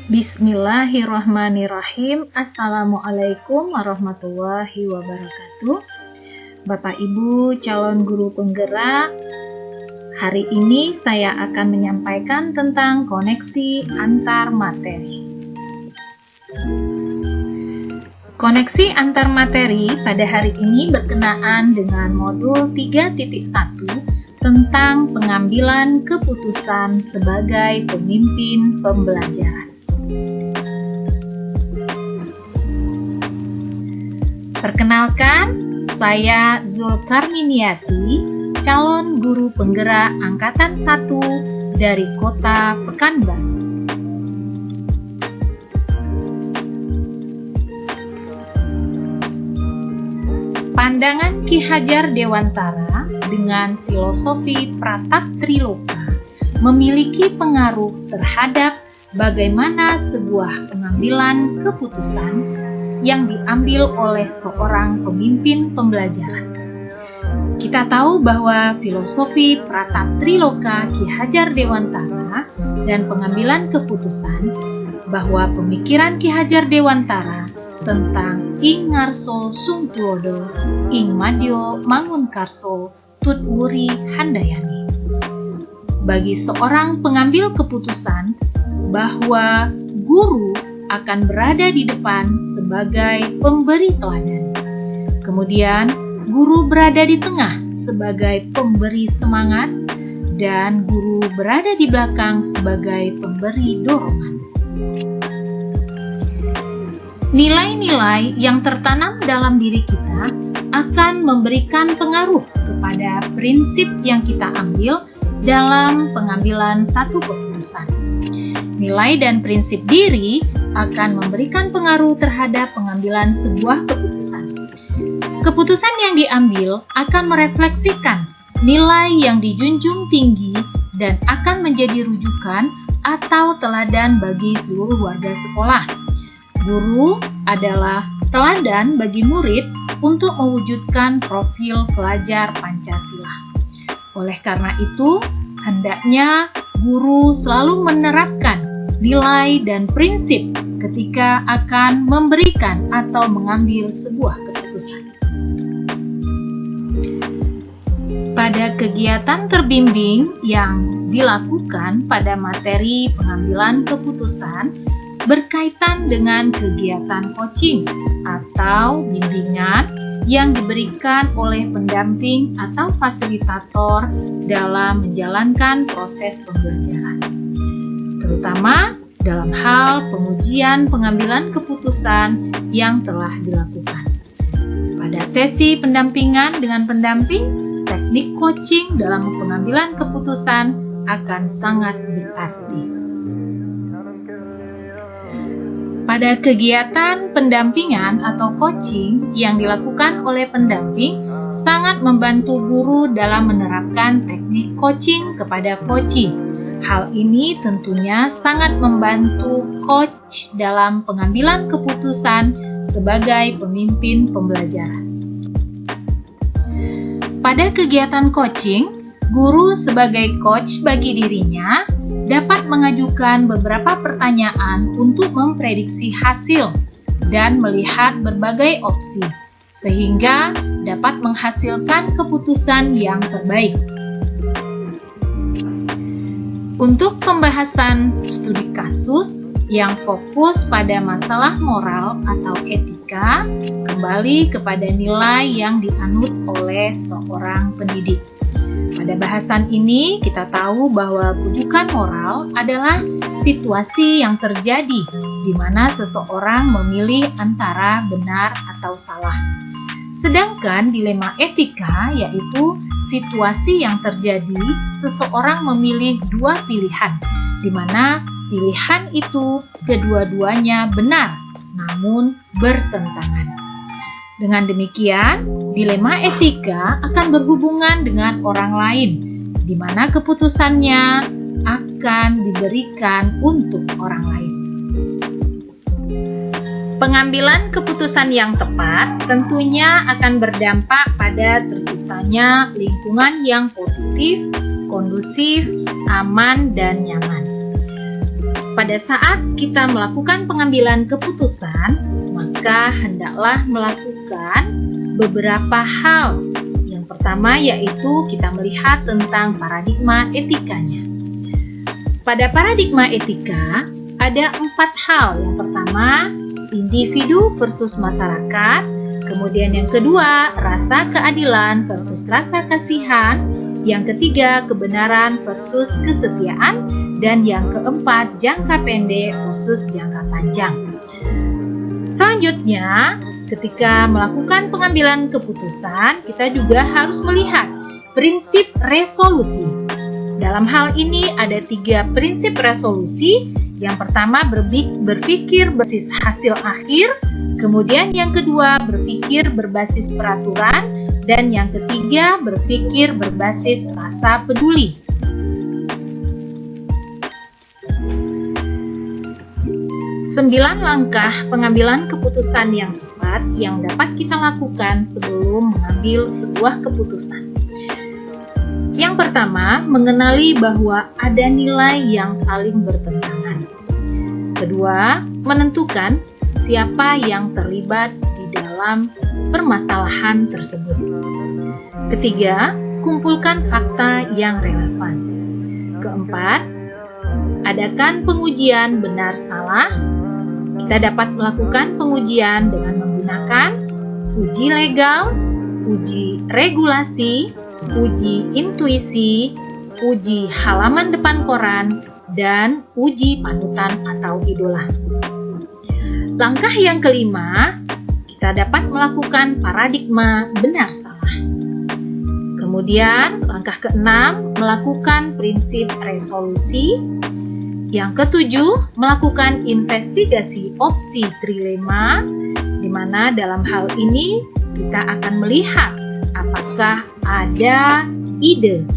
Bismillahirrahmanirrahim. Assalamualaikum warahmatullahi wabarakatuh. Bapak Ibu calon guru penggerak, hari ini saya akan menyampaikan tentang koneksi antar materi. Koneksi antar materi pada hari ini berkenaan dengan modul 3.1 tentang pengambilan keputusan sebagai pemimpin pembelajaran. Perkenalkan, saya Zulkarminiati, calon guru penggerak Angkatan 1 dari Kota Pekanbaru. Pandangan Ki Hajar Dewantara dengan filosofi Pratap Triloka memiliki pengaruh terhadap bagaimana sebuah pengambilan keputusan yang diambil oleh seorang pemimpin pembelajaran. Kita tahu bahwa filosofi Pratap Triloka Ki Hajar Dewantara dan pengambilan keputusan bahwa pemikiran Ki Hajar Dewantara tentang ing ngarso sungtulodo, ing madyo mangunkarso, tut wuri handayani. Bagi seorang pengambil keputusan bahwa guru akan berada di depan sebagai pemberi teladan. Kemudian, guru berada di tengah sebagai pemberi semangat dan guru berada di belakang sebagai pemberi dorongan. Nilai-nilai yang tertanam dalam diri kita akan memberikan pengaruh kepada prinsip yang kita ambil dalam pengambilan satu keputusan. Nilai dan prinsip diri akan memberikan pengaruh terhadap pengambilan sebuah keputusan. Keputusan yang diambil akan merefleksikan nilai yang dijunjung tinggi dan akan menjadi rujukan atau teladan bagi seluruh warga sekolah. Guru adalah teladan bagi murid untuk mewujudkan profil pelajar Pancasila. Oleh karena itu, hendaknya guru selalu menerapkan nilai dan prinsip ketika akan memberikan atau mengambil sebuah keputusan. Pada kegiatan terbimbing yang dilakukan pada materi pengambilan keputusan berkaitan dengan kegiatan coaching atau bimbingan yang diberikan oleh pendamping atau fasilitator dalam menjalankan proses pembelajaran, terutama dalam hal pengujian pengambilan keputusan yang telah dilakukan. Pada sesi pendampingan dengan pendamping, teknik coaching dalam pengambilan keputusan akan sangat berarti. Pada kegiatan pendampingan atau coaching yang dilakukan oleh pendamping sangat membantu guru dalam menerapkan teknik coaching kepada coachee. Hal ini tentunya sangat membantu coach dalam pengambilan keputusan sebagai pemimpin pembelajaran. Pada kegiatan coaching, guru sebagai coach bagi dirinya dapat mengajukan beberapa pertanyaan untuk memprediksi hasil dan melihat berbagai opsi, sehingga dapat menghasilkan keputusan yang terbaik. Untuk pembahasan studi kasus yang fokus pada masalah moral atau etika, kembali kepada nilai yang dianut oleh seorang pendidik. Pada bahasan ini, kita tahu bahwa rujukan moral adalah situasi yang terjadi di mana seseorang memilih antara benar atau salah. Sedangkan dilema etika yaitu situasi yang terjadi seseorang memilih dua pilihan, di mana pilihan itu kedua-duanya benar, namun bertentangan. Dengan demikian, dilema etika akan berhubungan dengan orang lain, di mana keputusannya akan diberikan untuk orang lain. Pengambilan keputusan yang tepat tentunya akan berdampak pada terciptanya lingkungan yang positif, kondusif, aman, dan nyaman. pada saat kita melakukan pengambilan keputusan, maka hendaklah melakukan beberapa hal. Yang pertama yaitu kita melihat tentang paradigma etikanya. Pada paradigma etika, ada 4 hal. Yang pertama, individu versus masyarakat. Kemudian yang kedua, rasa keadilan versus rasa kasihan. Yang ketiga, kebenaran versus kesetiaan. Dan yang keempat, jangka pendek versus jangka panjang. Selanjutnya, ketika melakukan pengambilan keputusan, kita juga harus melihat prinsip resolusi. Dalam hal ini ada 3 prinsip resolusi. Yang pertama, berpikir berbasis hasil akhir. Kemudian yang kedua, berpikir berbasis peraturan. Dan yang ketiga, berpikir berbasis rasa peduli. Sembilan langkah pengambilan keputusan yang tepat yang dapat kita lakukan sebelum mengambil sebuah keputusan. Yang pertama, mengenali bahwa ada nilai yang saling bertentangan. Kedua, menentukan siapa yang terlibat di dalam permasalahan tersebut. Ketiga, kumpulkan fakta yang relevan. Keempat, adakan pengujian benar salah. Kita dapat melakukan pengujian dengan menggunakan uji legal, uji regulasi, uji intuisi, uji halaman depan koran, dan uji panutan atau idola. Langkah yang kelima, kita dapat melakukan paradigma benar salah. Kemudian langkah keenam, melakukan prinsip resolusi. Yang ketujuh, melakukan investigasi opsi trilema, di mana dalam hal ini kita akan melihat apakah ada ide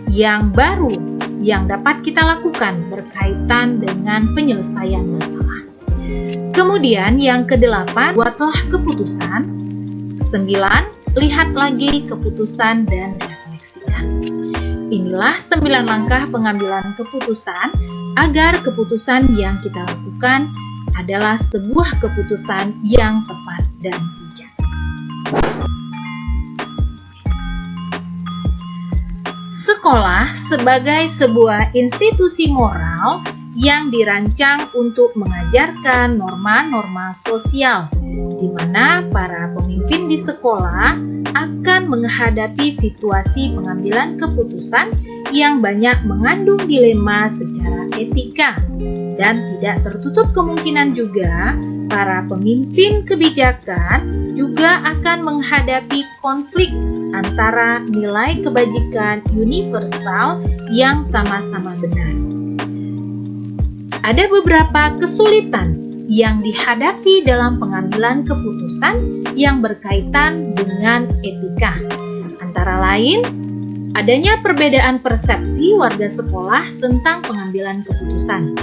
yang baru yang dapat kita lakukan berkaitan dengan penyelesaian masalah. Kemudian yang kedelapan, buatlah keputusan. 9, lihat lagi keputusan dan refleksikan. Inilah 9 langkah pengambilan keputusan agar keputusan yang kita lakukan adalah sebuah keputusan yang tepat dan bijak. Sekolah sebagai sebuah institusi moral yang dirancang untuk mengajarkan norma-norma sosial, di mana para pemimpin di sekolah akan menghadapi situasi pengambilan keputusan yang banyak mengandung dilema secara etika, dan tidak tertutup kemungkinan juga para pemimpin kebijakan juga akan menghadapi konflik antara nilai kebajikan universal yang sama-sama benar. Ada beberapa kesulitan yang dihadapi dalam pengambilan keputusan yang berkaitan dengan etika. Antara lain, adanya perbedaan persepsi warga sekolah tentang pengambilan keputusan.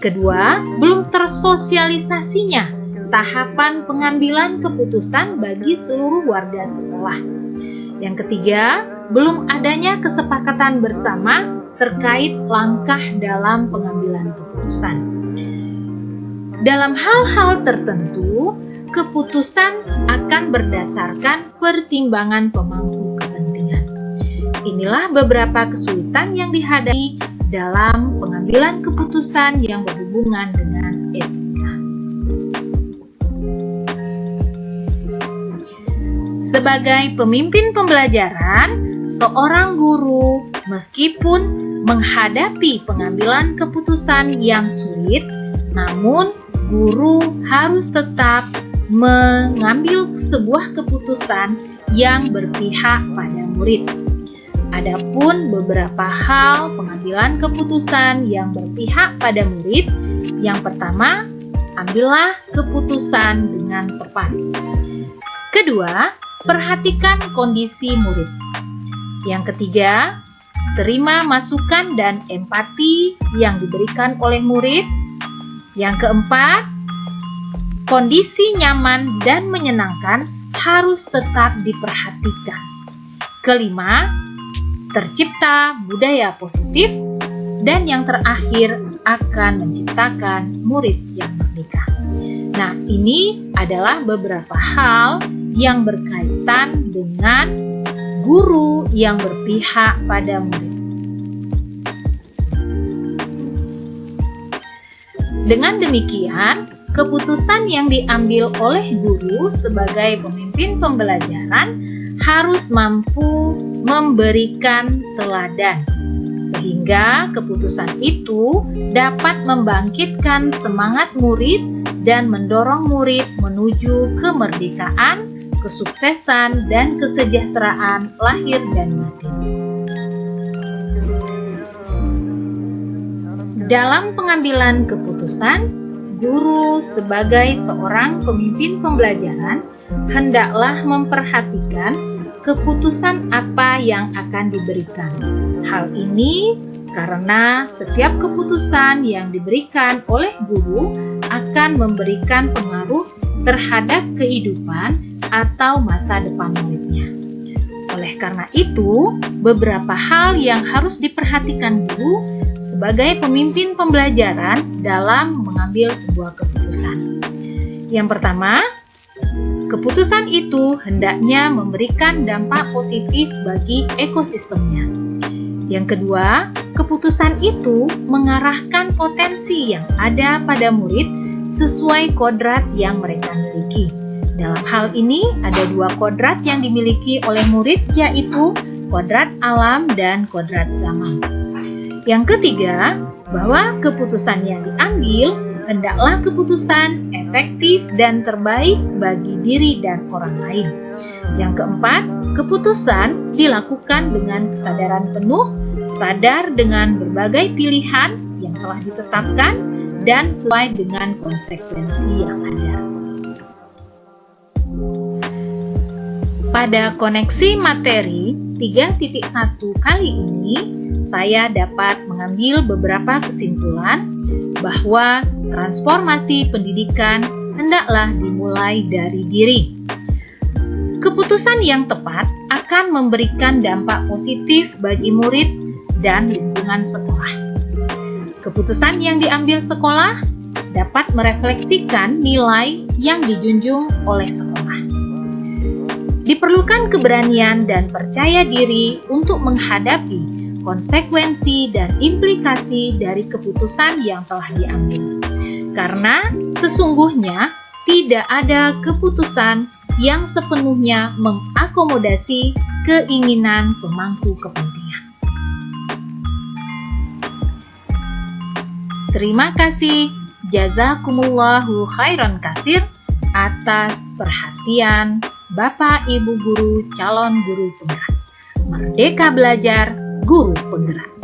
Kedua, belum tersosialisasinya tahapan pengambilan keputusan bagi seluruh warga sekolah. Yang ketiga, belum adanya kesepakatan bersama terkait langkah dalam pengambilan keputusan. Dalam hal-hal tertentu, keputusan akan berdasarkan pertimbangan pemangku kepentingan. Inilah beberapa kesulitan yang dihadapi dalam pengambilan keputusan yang berhubungan dengan etika. Sebagai pemimpin pembelajaran, seorang guru meskipun menghadapi pengambilan keputusan yang sulit, namun guru harus tetap mengambil sebuah keputusan yang berpihak pada murid. Adapun beberapa hal pengambilan keputusan yang berpihak pada murid. Yang pertama, ambillah keputusan dengan tepat. Kedua, perhatikan kondisi murid. Yang ketiga, terima masukan dan empati yang diberikan oleh murid. Yang keempat, kondisi nyaman dan menyenangkan harus tetap diperhatikan. Kelima, tercipta budaya positif. Dan yang terakhir, akan menciptakan murid yang merdeka. Nah, ini adalah beberapa hal yang berkaitan dengan guru yang berpihak pada murid. Dengan demikian, keputusan yang diambil oleh guru sebagai pemimpin pembelajaran harus mampu memberikan teladan, sehingga keputusan itu dapat membangkitkan semangat murid dan mendorong murid menuju kemerdekaan, kesuksesan, dan kesejahteraan lahir dan batin. Dalam pengambilan keputusan, guru sebagai seorang pemimpin pembelajaran hendaklah memperhatikan keputusan apa yang akan diberikan. Hal ini karena setiap keputusan yang diberikan oleh guru akan memberikan pengaruh terhadap kehidupan atau masa depan muridnya. Oleh karena itu, beberapa hal yang harus diperhatikan guru sebagai pemimpin pembelajaran dalam mengambil sebuah keputusan. Yang pertama, keputusan itu hendaknya memberikan dampak positif bagi ekosistemnya. Yang kedua, keputusan itu mengarahkan potensi yang ada pada murid sesuai kodrat yang mereka miliki. Dalam hal ini, ada dua kodrat yang dimiliki oleh murid, yaitu kodrat alam dan kodrat zaman. Yang ketiga, bahwa keputusan yang diambil hendaklah keputusan efektif dan terbaik bagi diri dan orang lain. Yang keempat, keputusan dilakukan dengan kesadaran penuh, sadar dengan berbagai pilihan yang telah ditetapkan, dan sesuai dengan konsekuensi yang ada. Pada koneksi materi 3.1 kali ini, saya dapat mengambil beberapa kesimpulan bahwa transformasi pendidikan hendaklah dimulai dari diri. Keputusan yang tepat akan memberikan dampak positif bagi murid dan lingkungan sekolah. Keputusan yang diambil sekolah dapat merefleksikan nilai yang dijunjung oleh sekolah. Diperlukan keberanian dan percaya diri untuk menghadapi konsekuensi dan implikasi dari keputusan yang telah diambil. Karena sesungguhnya tidak ada keputusan yang sepenuhnya mengakomodasi keinginan pemangku kepentingan. Terima kasih, jazakumullahu khairan katsir atas perhatian Bapak Ibu guru calon guru penggerak. Merdeka belajar, guru penggerak.